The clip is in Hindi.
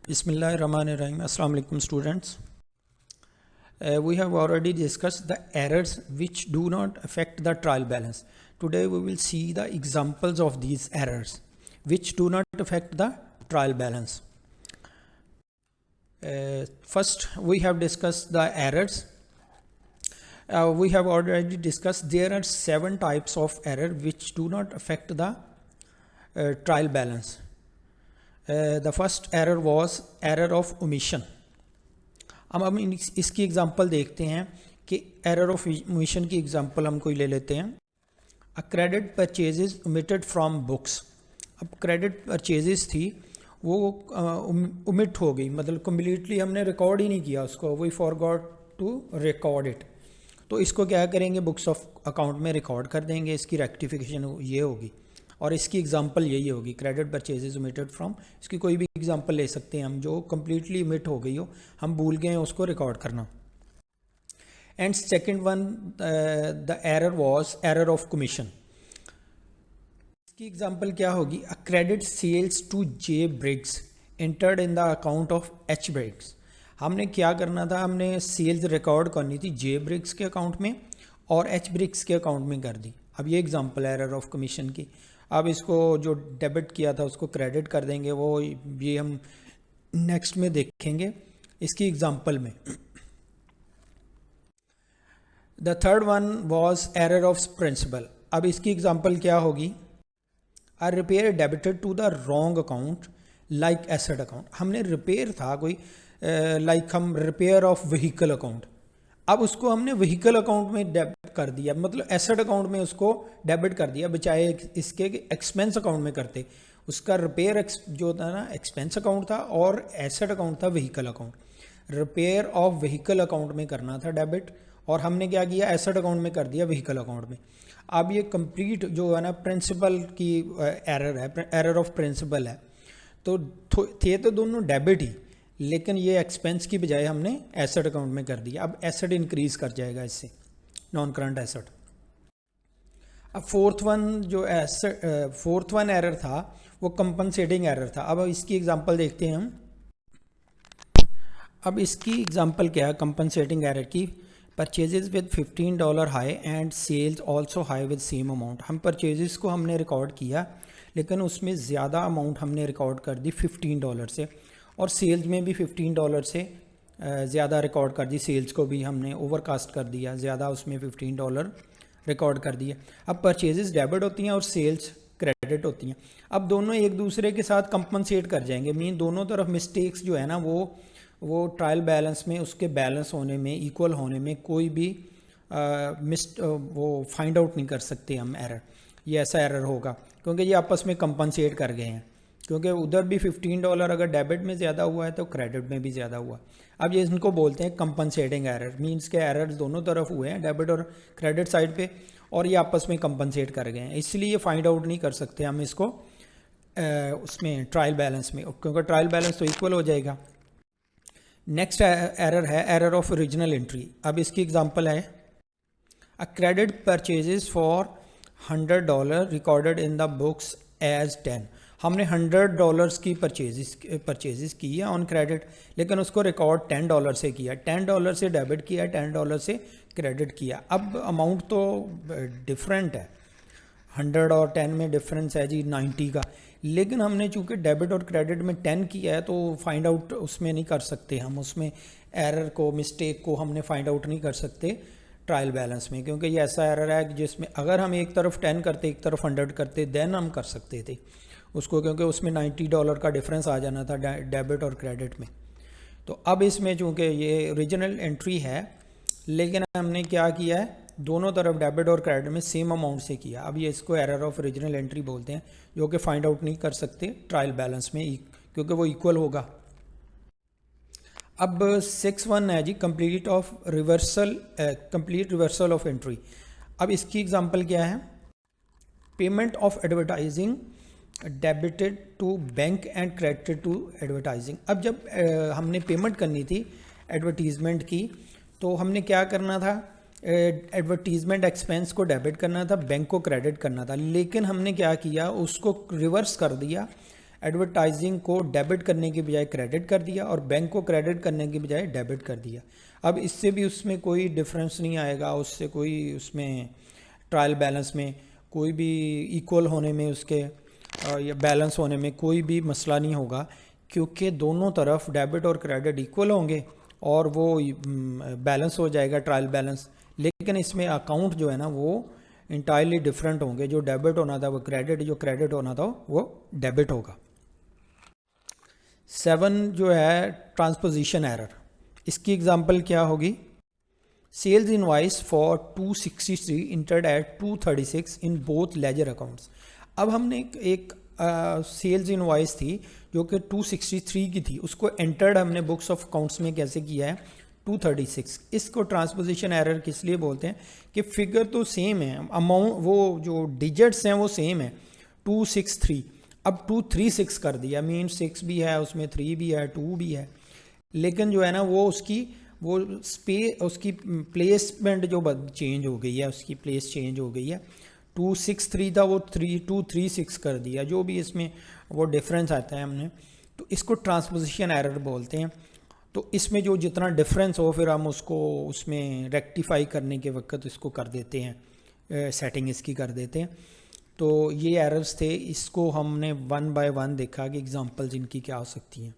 Bismillahirrahmanirrahim. Assalamu alaikum students. We have already discussed the errors which do not affect the trial balance. Today we will see the examples of these errors which do not affect the trial balance. First we have discussed the errors. We have already discussed there are 7 types of error which do not affect the trial balance. The first error was error of omission. अब हम इसकी एग्जांपल देखते हैं कि एरर ऑफ ओमिशन की एग्जांपल हम कोई ले लेते हैं. अ credit purchases omitted from books. अब क्रेडिट परचेजेस थी वो ओमिट हो गई, मतलब कम्प्लीटली हमने रिकॉर्ड ही नहीं किया उसको, we forgot to record it. तो इसको क्या करेंगे, बुक्स ऑफ अकाउंट में रिकॉर्ड कर देंगे. इसकी रेक्टिफिकेशन ये होगी और इसकी एग्जांपल यही होगी, क्रेडिट परचेजेस ओमिटेड फ्रॉम. इसकी कोई भी एग्जांपल ले सकते हैं हम जो कम्प्लीटली ओमिट हो गई हो, हम भूल गए हैं उसको रिकॉर्ड करना. And second one the error was error of commission. इसकी एग्जांपल क्या होगी, a credit sales to J Briggs entered in the account of H Briggs. हमने क्या करना था, हमने सेल्स रिकॉर्ड करनी थी जे ब्रिग्स के अकाउंट में और एच ब्रिग्स के अकाउंट में कर दी. अब ये एग्जांपल है एरर ऑफ कमीशन की. अब इसको जो डेबिट किया था उसको क्रेडिट कर देंगे, वो ये हम नेक्स्ट में देखेंगे इसकी एग्जांपल में. The third one was error of principle. अब इसकी एग्जांपल क्या होगी, a repair debited to the wrong account like asset account. हमने रिपेयर था कोई लाइक हम रिपेयर ऑफ व्हीकल अकाउंट, अब उसको हमने व्हीकल अकाउंट में डेबिट कर दिया, मतलब एसेट अकाउंट में उसको डेबिट कर दिया, बचाए इसके एक्सपेंस अकाउंट में करते. उसका रिपेयर जो था ना एक्सपेंस अकाउंट था और एसेट अकाउंट था vehicle account. Repair of vehicle account में करना था डेबिट और हमने क्या किया, एसेट अकाउंट में कर दिया व्हीकल अकाउंट में. अब ये कंप्लीट जो है ना प्रिंसिपल की एरर है, एरर ऑफ प्रिंसिपल है. तो थे तो दोनों डेबिट ही, लेकिन ये एक्सपेंस की बजाय हमने एसेट अकाउंट में कर दिया. अब एसेट इंक्रीज कर जाएगा इससे, नॉन करंट एसेट. अब फोर्थ वन एरर था वो कंपनसेटिंग एरर था. अब इसकी एग्जांपल देखते हैं हम. अब इसकी एग्जांपल क्या है कंपनसेटिंग एरर की, purchases with $15 high and sales also high with same amount. हम परचेजेस को हमने रिकॉर्ड किया लेकिन उसमें ज़्यादा अमाउंट हमने रिकॉर्ड कर दी $15 से, और सेल्स में भी $15 से ज़्यादा रिकॉर्ड कर दी. सेल्स को भी हमने ओवरकास्ट कर दिया, ज़्यादा उसमें $15 रिकॉर्ड कर दिया. अब परचेजेस डेबिट होती हैं और सेल्स क्रेडिट होती हैं. अब दोनों एक दूसरे के साथ कंपनसेट कर जाएंगे, मीन दोनों तरफ मिस्टेक्स जो है ना वो ट्रायल बैलेंस में उसके बैलेंस होने में, इक्वल होने में कोई भी वो फाइंड आउट नहीं कर सकते हम एरर. ये ऐसा एरर होगा क्योंकि ये आपस में कंपनसेट कर गए हैं, क्योंकि उधर भी $15 अगर डेबिट में ज़्यादा हुआ है तो क्रेडिट में भी ज़्यादा हुआ. अब ये इनको बोलते हैं कंपनसेटिंग एरर, मींस के एरर्स दोनों तरफ हुए हैं, डेबिट और क्रेडिट साइड पे, और ये आपस में कंपनसेट कर गए हैं. इसलिए फाइंड आउट नहीं कर सकते हम इसको उसमें ट्रायल बैलेंस में, क्योंकि ट्रायल बैलेंस तो इक्वल हो जाएगा. नेक्स्ट एरर है एरर ऑफ ओरिजिनल एंट्री. अब इसकी एग्जांपल है, a credit purchases for $100 recorded in the books as 10. हमने $100 की परचेजेस की है ऑन क्रेडिट, लेकिन उसको रिकॉर्ड $10 से किया, $10 से डेबिट किया, $10 से क्रेडिट किया. अब अमाउंट तो डिफरेंट है, 100 और 10 में डिफरेंस है जी 90 का, लेकिन हमने चूँकि डेबिट और क्रेडिट में 10 किया है तो फाइंड आउट उसमें नहीं कर सकते हम, उसमें एरर को, मिस्टेक को हमने फाइंड आउट नहीं कर सकते ट्रायल बैलेंस में, क्योंकि ये ऐसा एरर है जिसमें अगर हम एक तरफ 10 करते एक तरफ 100 करते देन हम कर सकते थे उसको, क्योंकि उसमें $90 का डिफरेंस आ जाना था डेबिट और क्रेडिट में. तो अब इसमें चूँकि ये ओरिजिनल एंट्री है, लेकिन हमने क्या किया है, दोनों तरफ डेबिट और क्रेडिट में सेम अमाउंट से किया. अब ये इसको एरर ऑफ ओरिजिनल एंट्री बोलते हैं, जो कि फाइंड आउट नहीं कर सकते ट्रायल बैलेंस में क्योंकि वो इक्वल होगा. अब 6 वन है जी कंप्लीट रिवर्सल ऑफ एंट्री. अब इसकी एग्जांपल क्या है, payment of advertising debited to bank and credited to advertising. अब जब हमने पेमेंट करनी थी एडवर्टीज़मेंट की तो हमने क्या करना था, एडवर्टीज़मेंट एक्सपेंस को डेबिट करना था, बैंक को क्रेडिट करना था, लेकिन हमने क्या किया उसको रिवर्स कर दिया. एडवर्टाइजिंग को डेबिट करने के बजाय क्रेडिट कर दिया और बैंक को क्रेडिट करने के बजाय डेबिट कर दिया। अब इससे भी उसमें कोई डिफरेंस नहीं आएगा, उससे कोई उसमें ट्रायल बैलेंस में कोई भी इक्वल होने में उसके या बैलेंस होने में कोई भी मसला नहीं होगा, क्योंकि दोनों तरफ डेबिट और क्रेडिट इक्वल होंगे और वो बैलेंस हो जाएगा ट्रायल बैलेंस। लेकिन इसमें अकाउंट जो है ना वो इंटायरली डिफरेंट होंगे, जो डेबिट होना था वो क्रेडिट, जो क्रेडिट होना था वो डेबिट होगा। 7 जो है ट्रांसपोजिशन एरर, इसकी एग्जांपल क्या होगी? Sales invoice for 263 entered at 236 in both ledger accounts. अब हमने एक सेल्स इनवॉइस थी जो कि 263 की थी, उसको एंटर्ड हमने बुक्स ऑफ अकाउंट्स में कैसे किया है 236। इसको ट्रांसपोजिशन एरर किस लिए बोलते हैं कि फिगर तो सेम है, अमाउंट वो जो डिजिट्स हैं वो सेम है 263, अब 236 कर दिया, मीन 6 भी है उसमें, 3 भी है, 2 भी है, लेकिन जो है ना वो उसकी उसकी प्लेसमेंट जो चेंज हो गई है, उसकी प्लेस चेंज हो गई है। 263 था वो 236 कर दिया, जो भी इसमें वो डिफरेंस आता है हमने, तो इसको ट्रांसपोजिशन एरर बोलते हैं। तो इसमें जो जितना डिफरेंस हो फिर हम उसको उसमें रेक्टिफाई करने के वक्त इसको कर देते हैं, सेटिंग इसकी कर देते हैं। तो ये एरर्स थे, इसको हमने 1 बाय 1 देखा कि एग्जांपल्स इनकी क्या हो सकती हैं।